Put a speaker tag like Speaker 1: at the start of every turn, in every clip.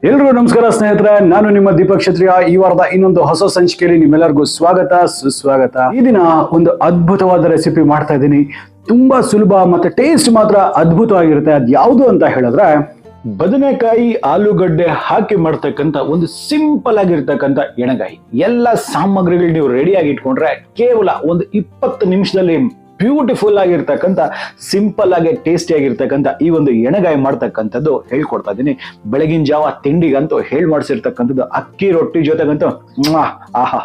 Speaker 1: ಎಲ್ರಿಗೂ ನಮಸ್ಕಾರ ಸ್ನೇಹಿತರೆ, ನಾನು ನಿಮ್ಮ ದೀಪಕ್ ಕ್ಷತ್ರಿಯ. ಈ ವಾರದ ಇನ್ನೊಂದು ಹೊಸ ಸಂಚಿಕೆಯಲ್ಲಿ ನಿಮ್ಮೆಲ್ಲರಿಗೂ ಸ್ವಾಗತ ಸುಸ್ವಾಗತ. ಈ ದಿನ ಒಂದು ಅದ್ಭುತವಾದ ರೆಸಿಪಿ ಮಾಡ್ತಾ ಇದ್ದೀನಿ. ತುಂಬಾ ಸುಲಭ ಮತ್ತೆ ಟೇಸ್ಟ್ ಮಾತ್ರ ಅದ್ಭುತವಾಗಿರುತ್ತೆ. ಅದ್ ಯಾವುದು ಅಂತ ಹೇಳಿದ್ರೆ ಬದನೆಕಾಯಿ ಆಲೂಗಡ್ಡೆ ಹಾಕಿ ಮಾಡ್ತಕ್ಕಂಥ ಒಂದು ಸಿಂಪಲ್ ಆಗಿರ್ತಕ್ಕಂಥ ಎಣಗಾಯಿ. ಎಲ್ಲ ಸಾಮಗ್ರಿಗಳು ನೀವು ರೆಡಿಯಾಗಿ ಇಟ್ಕೊಂಡ್ರೆ ಕೇವಲ ಒಂದು 20 ನಿಮಿಷದಲ್ಲಿ ಬ್ಯೂಟಿಫುಲ್ ಆಗಿರ್ತಕ್ಕಂಥ ಸಿಂಪಲ್ ಆಗಿ ಟೇಸ್ಟಿ ಆಗಿರ್ತಕ್ಕಂಥ ಈ ಒಂದು ಎಣಗಾಯಿ ಮಾಡ್ತಕ್ಕಂಥದ್ದು ಹೇಳ್ಕೊಡ್ತಾ ಇದ್ದೀನಿ. ಬೆಳಗಿನ ಜಾವ ತಿಂಡಿಗಂತೂ ಹೇಳಿ ಮಾಡಿಸಿರ್ತಕ್ಕಂಥದ್ದು, ಅಕ್ಕಿ ರೊಟ್ಟಿ ಜೊತೆಗಂತೂ ಆಹಾ.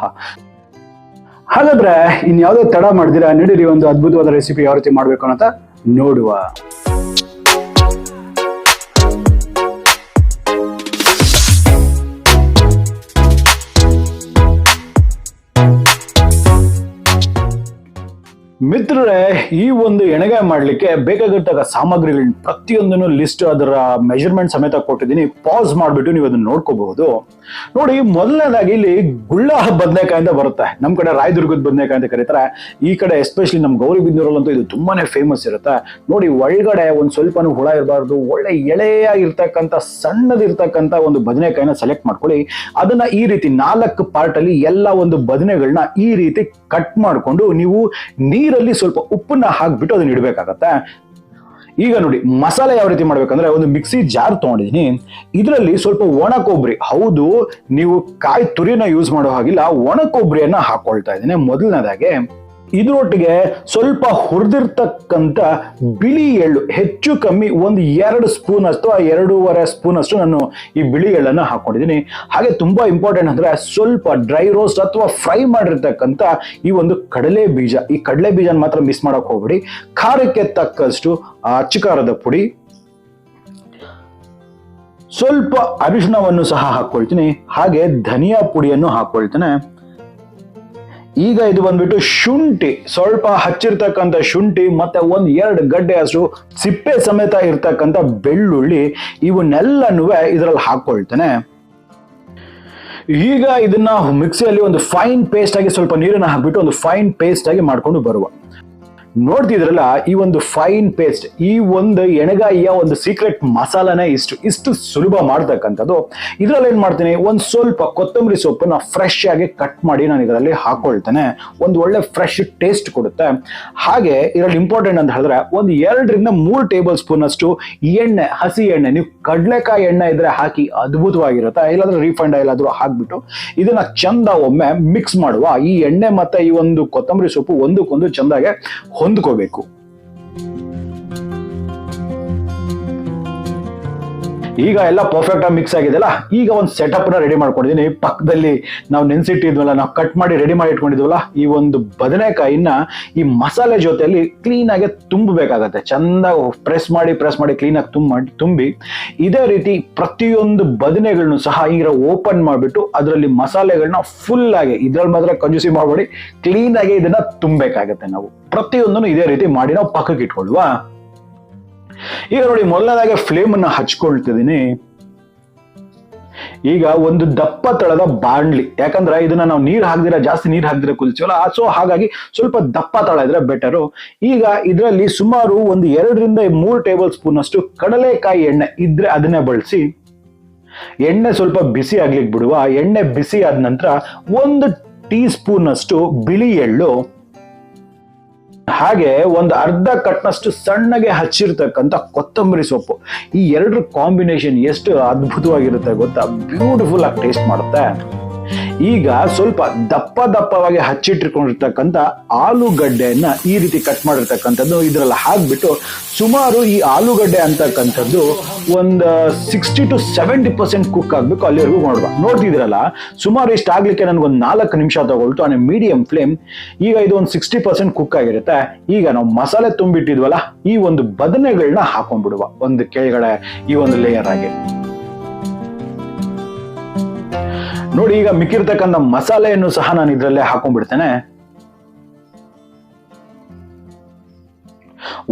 Speaker 1: ಹಾಗಾದ್ರೆ ಇನ್ಯಾವುದೋ ತಡ ಮಾಡಿದಿರಾ, ನಡೀರಿ ಒಂದು ಅದ್ಭುತವಾದ ರೆಸಿಪಿ ಯಾವ ರೀತಿ ಮಾಡ್ಬೇಕು ಅಂತ ನೋಡುವ. ಮಿತ್ರರೇ, ಈ ಒಂದು ಎಣಗಾಯಿ ಮಾಡ್ಲಿಕ್ಕೆ ಬೇಕಾಗಿರ್ತಕ್ಕ ಸಾಮಗ್ರಿಗಳನ್ನ ಪ್ರತಿಯೊಂದನ್ನು ಲಿಸ್ಟ್, ಅದರ ಮೆಜರ್ಮೆಂಟ್ ಸಮೇತ ಕೊಟ್ಟಿದ್ದೀನಿ. ಪಾಸ್ ಮಾಡ್ಬಿಟ್ಟು ನೀವು ಅದನ್ನ ನೋಡ್ಕೋಬಹುದು. ನೋಡಿ, ಮೊದಲನೇದಾಗಿ ಇಲ್ಲಿ ಗುಳ್ಳ ಬದನೆಕಾಯಿ ಅಂತ ಬರುತ್ತೆ. ನಮ್ ಕಡೆ ರಾಯದುರ್ಗದ ಬದನೆಕಾಯಿ ಅಂತ ಕರೀತಾರೆ. ಈ ಕಡೆ ಎಸ್ಪೆಷಲಿ ನಮ್ ಗೌರಿಬಿದನೂರಲ್ಲಂತೂ ಇದು ತುಂಬಾನೇ ಫೇಮಸ್ ಇರುತ್ತೆ. ನೋಡಿ, ಒಳಗಡೆ ಒಂದ್ ಸ್ವಲ್ಪನೂ ಹುಳ ಇರಬಾರ್ದು, ಒಳ್ಳೆ ಎಳೆಯಾಗಿರ್ತಕ್ಕಂಥ ಸಣ್ಣದಿರ್ತಕ್ಕಂಥ ಒಂದು ಬದನೆಕಾಯಿನ ಸೆಲೆಕ್ಟ್ ಮಾಡ್ಕೊಳ್ಳಿ. ಅದನ್ನ ಈ ರೀತಿ 4 ಪಾರ್ಟ್ ಅಲ್ಲಿ ಎಲ್ಲ ಒಂದು ಬದನೆಗಳನ್ನ ಈ ರೀತಿ ಕಟ್ ಮಾಡ್ಕೊಂಡು ನೀವು ನೀರಲ್ಲಿ ಸ್ವಲ್ಪ ಉಪ್ಪನ್ನ ಹಾಕ್ಬಿಟ್ಟು ಅದನ್ನ ಇಡಬೇಕಾಗತ್ತೆ. ಈಗ ನೋಡಿ, ಮಸಾಲೆ ಯಾವ ರೀತಿ ಮಾಡ್ಬೇಕಂದ್ರೆ, ಒಂದು ಮಿಕ್ಸಿ ಜಾರ್ ತಗೊಂಡಿದೀನಿ. ಇದರಲ್ಲಿ ಸ್ವಲ್ಪ ಒಣ ಕೊಬ್ಬರಿ, ಹೌದು ನೀವು ಕಾಯಿ ತುರಿನ ಯೂಸ್ ಮಾಡೋ ಹಾಗಿಲ್ಲ, ಒಣ ಕೊಬ್ಬರಿಯನ್ನ ಹಾಕೊಳ್ತಾ ಇದ್ದೀನಿ ಮೊದಲನೇದಾಗೆ. ಇದರೊಟ್ಟಿಗೆ ಸ್ವಲ್ಪ ಹುರಿದಿರ್ತಕ್ಕಂಥ ಬಿಳಿ ಎಳ್ಳು, ಹೆಚ್ಚು ಕಮ್ಮಿ ಒಂದು 2 ಸ್ಪೂನ್ ಅಷ್ಟು, 2.5 ಸ್ಪೂನ್ ಅಷ್ಟು ನಾನು ಈ ಬಿಳಿ ಎಳ್ಳನ್ನು ಹಾಕೊಂಡಿದ್ದೀನಿ. ಹಾಗೆ ತುಂಬಾ ಇಂಪಾರ್ಟೆಂಟ್ ಅಂದ್ರೆ ಸ್ವಲ್ಪ ಡ್ರೈ ರೋಸ್ಟ್ ಅಥವಾ ಫ್ರೈ ಮಾಡಿರ್ತಕ್ಕಂಥ ಈ ಒಂದು ಕಡಲೆ ಬೀಜ. ಈ ಕಡಲೆ ಬೀಜನ ಮಾತ್ರ ಮಿಸ್ ಮಾಡಕ್ ಹೋಗ್ಬೇಡಿ. ಖಾರಕ್ಕೆ ತಕ್ಕಷ್ಟು ಅಚ್ಚ ಖಾರದ ಪುಡಿ, ಸ್ವಲ್ಪ ಅರಿಶಿಣವನ್ನು ಸಹ ಹಾಕೊಳ್ತೀನಿ. ಹಾಗೆ ಧನಿಯಾ ಪುಡಿಯನ್ನು ಹಾಕೊಳ್ತೇನೆ. ಈಗ ಇದು ಬಂದ್ಬಿಟ್ಟು ಶುಂಠಿ, ಸ್ವಲ್ಪ ಹಚ್ಚಿರ್ತಕ್ಕಂಥ ಶುಂಠಿ, ಮತ್ತೆ 1-2 ಗಡ್ಡೆ ಅಷ್ಟು ಸಿಪ್ಪೆ ಸಮೇತ ಇರ್ತಕ್ಕಂಥ ಬೆಳ್ಳುಳ್ಳಿ, ಇವನ್ನೆಲ್ಲನೂ ಇದರಲ್ಲಿ ಹಾಕೊಳ್ತೇನೆ. ಈಗ ಇದನ್ನ ಮಿಕ್ಸಿಯಲ್ಲಿ ಒಂದು ಫೈನ್ ಪೇಸ್ಟ್ ಆಗಿ ಸ್ವಲ್ಪ ನೀರನ್ನ ಹಾಕ್ಬಿಟ್ಟು ಒಂದು ಫೈನ್ ಪೇಸ್ಟ್ ಆಗಿ ಮಾಡ್ಕೊಂಡು ಬರುವ. ನೋಡ್ತಿದ್ರಲ್ಲ, ಈ ಒಂದು ಫೈನ್ ಪೇಸ್ಟ್, ಈ ಒಂದು ಎಣಗಾಯಿಯ ಒಂದು ಸೀಕ್ರೆಟ್ ಮಸಾಲಾನೇ ಇಷ್ಟು ಸುಲಭ ಮಾಡ್ತಕ್ಕಂಥದ್ದು. ಇದ್ರಲ್ಲಿ ಏನ್ ಮಾಡ್ತೀನಿ, ಒಂದ್ ಸ್ವಲ್ಪ ಕೊತ್ತಂಬರಿ ಸೊಪ್ಪನ್ನ ಫ್ರೆಶ್ ಆಗಿ ಕಟ್ ಮಾಡಿ ನಾನು ಇದರಲ್ಲಿ ಹಾಕೊಳ್ತೇನೆ. ಒಂದು ಒಳ್ಳೆ ಫ್ರೆಶ್ ಟೇಸ್ಟ್ ಕೊಡುತ್ತೆ. ಹಾಗೆ ಇದರಲ್ಲಿ ಇಂಪಾರ್ಟೆಂಟ್ ಅಂತ ಹೇಳಿದ್ರೆ, ಒಂದು 2-3 ಟೇಬಲ್ ಸ್ಪೂನ್ ಅಷ್ಟು ಎಣ್ಣೆ, ಹಸಿ ಎಣ್ಣೆ, ನೀವು ಕಡಲೆಕಾಯಿ ಎಣ್ಣೆ ಇದ್ರೆ ಹಾಕಿ, ಅದ್ಭುತವಾಗಿರುತ್ತೆ. ಇಲ್ಲಾಂದ್ರೆ ರಿಫೈಂಡ್ ಆಯಿಲ್ ಆದ್ರೂ ಹಾಕ್ಬಿಟ್ಟು ಇದನ್ನ ಚಂದ ಒಮ್ಮೆ ಮಿಕ್ಸ್ ಮಾಡುವ. ಈ ಎಣ್ಣೆ ಮತ್ತೆ ಈ ಒಂದು ಕೊತ್ತಂಬರಿ ಸೊಪ್ಪು ಒಂದಕ್ಕೊಂದು ಚಂದಾಗೆ ಹೊಂದ್ಕೋಬೇಕು. ಈಗ ಎಲ್ಲ ಪರ್ಫೆಕ್ಟ್ ಆಗಿ ಮಿಕ್ಸ್ ಆಗಿದೆಲ್ಲ. ಈಗ ಒಂದು ಸೆಟಪ್ ನ ರೆಡಿ ಮಾಡ್ಕೊಂಡಿದ್ದೀನಿ. ಪಕ್ಕದಲ್ಲಿ ನಾವು ನೆನ್ಸಿಟ್ಟಿದ್ವಲ್ಲ, ನಾವು ಕಟ್ ಮಾಡಿ ರೆಡಿ ಮಾಡಿ ಇಟ್ಕೊಂಡಿದ್ವಲ್ಲ, ಈ ಒಂದು ಬದನೆಕಾಯಿನ ಈ ಮಸಾಲೆ ಜೊತೆಯಲ್ಲಿ ಕ್ಲೀನ್ ಆಗಿ ತುಂಬಬೇಕಾಗತ್ತೆ. ಚಂದ ಪ್ರೆಸ್ ಮಾಡಿ ಕ್ಲೀನ್ ಆಗಿ ತುಂಬಿ ಇದೇ ರೀತಿ ಪ್ರತಿಯೊಂದು ಬದನೆಗಳನ್ನು ಸಹ ಈಗ ಓಪನ್ ಮಾಡಿಬಿಟ್ಟು ಅದರಲ್ಲಿ ಮಸಾಲೆಗಳನ್ನ ಫುಲ್ ಆಗಿ, ಇದ್ರಲ್ಲಿ ಮಾತ್ರ ಕಂಜೂಸಿ ಮಾಡಬೇಡಿ, ಕ್ಲೀನ್ ಆಗಿ ಇದನ್ನ ತುಂಬಬೇಕಾಗತ್ತೆ. ನಾವು ಪ್ರತಿಯೊಂದನ್ನು ಇದೇ ರೀತಿ ಮಾಡಿ ನಾವು ಪಕ್ಕಕ್ಕೆ ಇಟ್ಕೊಳ್ಳುವ. ಈಗ ನೋಡಿ, ಮೊದಲನೇದಾಗಿ ಫ್ಲೇಮ್ ಅನ್ನ ಹಚ್ಕೊಳ್ತಿದ್ದೀನಿ. ಈಗ ಒಂದು ದಪ್ಪ ತಳದ ಬಾಣ್ಲಿ, ಯಾಕಂದ್ರೆ ಇದನ್ನ ನಾವು ಜಾಸ್ತಿ ನೀರ್ ಹಾಕ್ದಿರ ಕುದಿಸ್ತೀವಲ್ಲ, ಸೊ ಹಾಗಾಗಿ ಸ್ವಲ್ಪ ದಪ್ಪ ತಳ ಇದ್ರೆ ಬೆಟರು. ಈಗ ಇದರಲ್ಲಿ ಸುಮಾರು ಒಂದು 2-3 ಟೇಬಲ್ ಸ್ಪೂನ್ ಅಷ್ಟು ಕಡಲೆಕಾಯಿ ಎಣ್ಣೆ ಇದ್ರೆ ಅದನ್ನೇ ಬಳಸಿ. ಎಣ್ಣೆ ಸ್ವಲ್ಪ ಬಿಸಿ ಆಗ್ಲಿಕ್ಕೆ ಬಿಡುವ. ಎಣ್ಣೆ ಬಿಸಿ ಆದ ನಂತರ 1 ಟೀ ಸ್ಪೂನ್ ಅಷ್ಟು ಬಿಳಿ ಎಳ್ಳು, ಹಾಗೆ ಒಂದು ಅರ್ಧ ಕಟ್ನಷ್ಟು ಸಣ್ಣಗೆ ಹಚ್ಚಿರ್ತಕ್ಕಂಥ ಕೊತ್ತಂಬರಿ ಸೊಪ್ಪು. ಈ 2 ಕಾಂಬಿನೇಷನ್ ಎಷ್ಟು ಅದ್ಭುತವಾಗಿರುತ್ತೆ ಗೊತ್ತಾ, ಬ್ಯೂಟಿಫುಲ್ ಆಗಿ ಟೇಸ್ಟ್ ಮಾಡುತ್ತೆ. ಈಗ ಸ್ವಲ್ಪ ದಪ್ಪವಾಗಿ ಹಚ್ಚಿಟ್ಟಿರ್ಕೊಂಡಿರ್ತಕ್ಕಂಥ ಆಲೂಗಡ್ಡೆಯನ್ನ ಈ ರೀತಿ ಕಟ್ ಮಾಡಿರ್ತಕ್ಕಂಥದ್ದು ಇದರಲ್ಲಿ ಹಾಕ್ಬಿಟ್ಟು ಸುಮಾರು ಈ ಆಲೂಗಡ್ಡೆ ಅಂತಕ್ಕಂಥದ್ದು ಒಂದು 60-70% ಕುಕ್ ಆಗ್ಬೇಕು. ಅಲ್ಲಿವರೆಗೂ ನೋಡ್ತಿದ್ರಲ್ಲ, ಸುಮಾರು ಇಷ್ಟ ಆಗ್ಲಿಕ್ಕೆ ನನ್ಗೊಂದು 4 ನಿಮಿಷ ತಗೊಳ್ತು ಆನ್ ಮೀಡಿಯಂ ಫ್ಲೇಮ್. ಈಗ ಇದು ಒಂದು 60% ಕುಕ್ ಆಗಿರುತ್ತೆ. ಈಗ ನಾವು ಮಸಾಲೆ ತುಂಬಿಟ್ಟಿದ್ವಲ್ಲ, ಈ ಒಂದು ಬದನೆಗಳನ್ನ ಹಾಕೊಂಡ್ಬಿಡುವ ಒಂದು ಕೆಳಗಡೆ ಈ ಒಂದು ಲೇಯರ್ ಆಗಿ. ನೋಡಿ, ಈಗ ಮಿಕ್ಕಿರ್ತಕ್ಕಂಥ ಮಸಾಲೆಯನ್ನು ಸಹ ನಾನು ಇದರಲ್ಲೇ ಹಾಕೊಂಡ್ಬಿಡ್ತೇನೆ.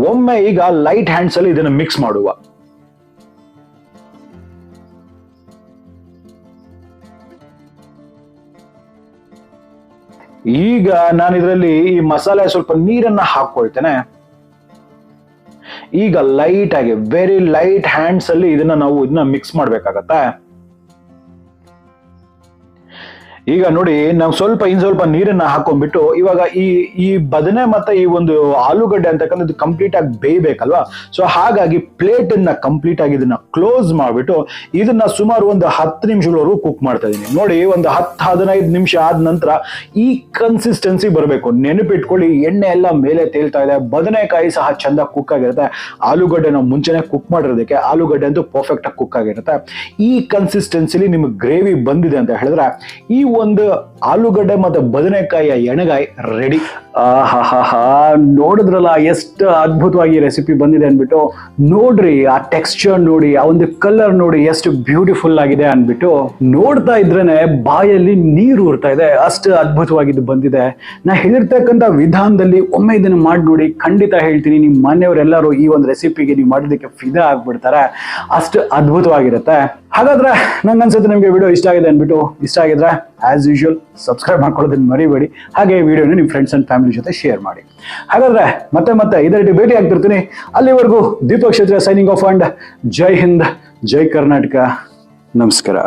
Speaker 1: ಒಮ್ಮೆ ಈಗ ಲೈಟ್ ಹ್ಯಾಂಡ್ಸ್ ಅಲ್ಲಿ ಇದನ್ನು ಮಿಕ್ಸ್ ಮಾಡುವ. ಈಗ ನಾನು ಇದರಲ್ಲಿ ಈ ಮಸಾಲೆ ಸ್ವಲ್ಪ ನೀರನ್ನ ಹಾಕೊಳ್ತೇನೆ. ಈಗ ಲೈಟ್ ಆಗಿ, ವೆರಿ ಲೈಟ್ ಹ್ಯಾಂಡ್ಸ್ ಅಲ್ಲಿ ಇದನ್ನ ಮಿಕ್ಸ್ ಮಾಡ್ಬೇಕಾಗತ್ತೆ. ಈಗ ನೋಡಿ ನಾವು ಸ್ವಲ್ಪ ನೀರನ್ನ ಹಾಕೊಂಡ್ಬಿಟ್ಟು ಇವಾಗ ಈ ಬದನೆ ಮತ್ತೆ ಈ ಒಂದು ಆಲೂಗಡ್ಡೆ ಅಂತಕ್ಕಂಥದ್ದು ಕಂಪ್ಲೀಟ್ ಆಗಿ ಬೇಯಬೇಕಲ್ವಾ. ಸೊ ಹಾಗಾಗಿ ಪ್ಲೇಟ್ ಅನ್ನ ಕಂಪ್ಲೀಟ್ ಆಗಿ ಇದನ್ನ ಕ್ಲೋಸ್ ಮಾಡ್ಬಿಟ್ಟು ಇದನ್ನ ಸುಮಾರು ಒಂದು 10 ನಿಮಿಷಗಳವರೆಗೂ ಕುಕ್ ಮಾಡ್ತಾ ಇದೀನಿ. ನೋಡಿ ಒಂದು 10-15 ನಿಮಿಷ ಆದ ನಂತರ ಈ ಕನ್ಸಿಸ್ಟೆನ್ಸಿ ಬರಬೇಕು. ನೆನಪಿಟ್ಕೊಳ್ಳಿ, ಎಣ್ಣೆ ಎಲ್ಲ ಮೇಲೆ ತೇಲ್ತಾ ಇದೆ, ಬದನೆಕಾಯಿ ಸಹ ಚಂದ ಕುಕ್ ಆಗಿರುತ್ತೆ. ಆಲೂಗಡ್ಡೆ ನಾವು ಮುಂಚೆನೆ ಕುಕ್ ಮಾಡಿರೋದಕ್ಕೆ ಆಲೂಗಡ್ಡೆ ಅಂತೂ ಪರ್ಫೆಕ್ಟ್ ಆಗಿ ಕುಕ್ ಆಗಿರುತ್ತೆ. ಈ ಕನ್ಸಿಸ್ಟೆನ್ಸಿಲಿ ನಿಮ್ಗೆ ಗ್ರೇವಿ ಬಂದಿದೆ ಅಂತ ಹೇಳಿದ್ರೆ ಈ ಒಂದು ಆಲೂಗಡ್ಡೆ ಮತ್ತೆ ಬದನೆಕಾಯಿಯ ಎಣ್ಣೆಗಾಯಿ ರೆಡಿ. ನೋಡಿದ್ರಲ್ಲ ಎಷ್ಟು ಅದ್ಭುತವಾಗಿ ರೆಸಿಪಿ ಬಂದಿದೆ ಅನ್ಬಿಟ್ಟು. ನೋಡ್ರಿ ಆ ಟೆಕ್ಸ್ಚರ್ ನೋಡಿ, ಆ ಒಂದು ಕಲರ್ ನೋಡಿ ಎಷ್ಟು ಬ್ಯೂಟಿಫುಲ್ ಆಗಿದೆ ಅನ್ಬಿಟ್ಟು. ನೋಡ್ತಾ ಇದ್ರೇನೆ ಬಾಯಲ್ಲಿ ನೀರು ಊರ್ತಾ ಇದೆ, ಅಷ್ಟು ಅದ್ಭುತವಾಗಿದ್ದು ಬಂದಿದೆ. ನಾ ಹೇಳಿರ್ತಕ್ಕಂಥ ವಿಧಾನದಲ್ಲಿ ಒಮ್ಮೆ ಇದನ್ನ ಮಾಡಿ ನೋಡಿ. ಖಂಡಿತ ಹೇಳ್ತೀನಿ, ನಿಮ್ಮ ಮನೆಯವರೆಲ್ಲರೂ ಈ ಒಂದು ರೆಸಿಪಿಗೆ ನೀವು ಮಾಡಿದ್ದಕ್ಕೆ ಫಿದಾ ಆಗ್ಬಿಡ್ತಾರೆ, ಅಷ್ಟು ಅದ್ಭುತವಾಗಿರುತ್ತೆ. ಹಾಗಾದ್ರೆ ನಂಗೆ ಅನ್ಸುತ್ತೆ ನಿಮ್ಗೆ ವಿಡಿಯೋ ಇಷ್ಟ ಆಗಿದೆ ಅನ್ಬಿಟ್ಟು. ಇಷ್ಟ ಆಗಿದ್ರೆ ಆಸ್ ಯೂಶುವಲ್ ಸಬ್ಸ್ಕ್ರೈಬ್ ಮಾಡ್ಕೊಳ್ಳೋದನ್ನ ಮರಿಬೇಡಿ. ಹಾಗೆ ವಿಡಿಯೋನ ನಿಮ್ಮ ಫ್ರೆಂಡ್ಸ್ ಅಂಡ್ ಫ್ಯಾಮಿಲಿ ಜೊತೆ ಶೇರ್ ಮಾಡಿ. ಹಾಗಾದ್ರೆ ಮತ್ತೆ ಇದೇ ರೀತಿ ಭೇಟಿ ಆಗ್ತಿರ್ತೀನಿ. ಅಲ್ಲಿವರೆಗೂ ದೀಪಕ್ ಕ್ಷೇತ್ರ ಸೈನಿಂಗ್ ಆಫ್ ಅಂಡ್ ಜೈ ಹಿಂದ್, ಜೈ ಕರ್ನಾಟಕ, ನಮಸ್ಕಾರ.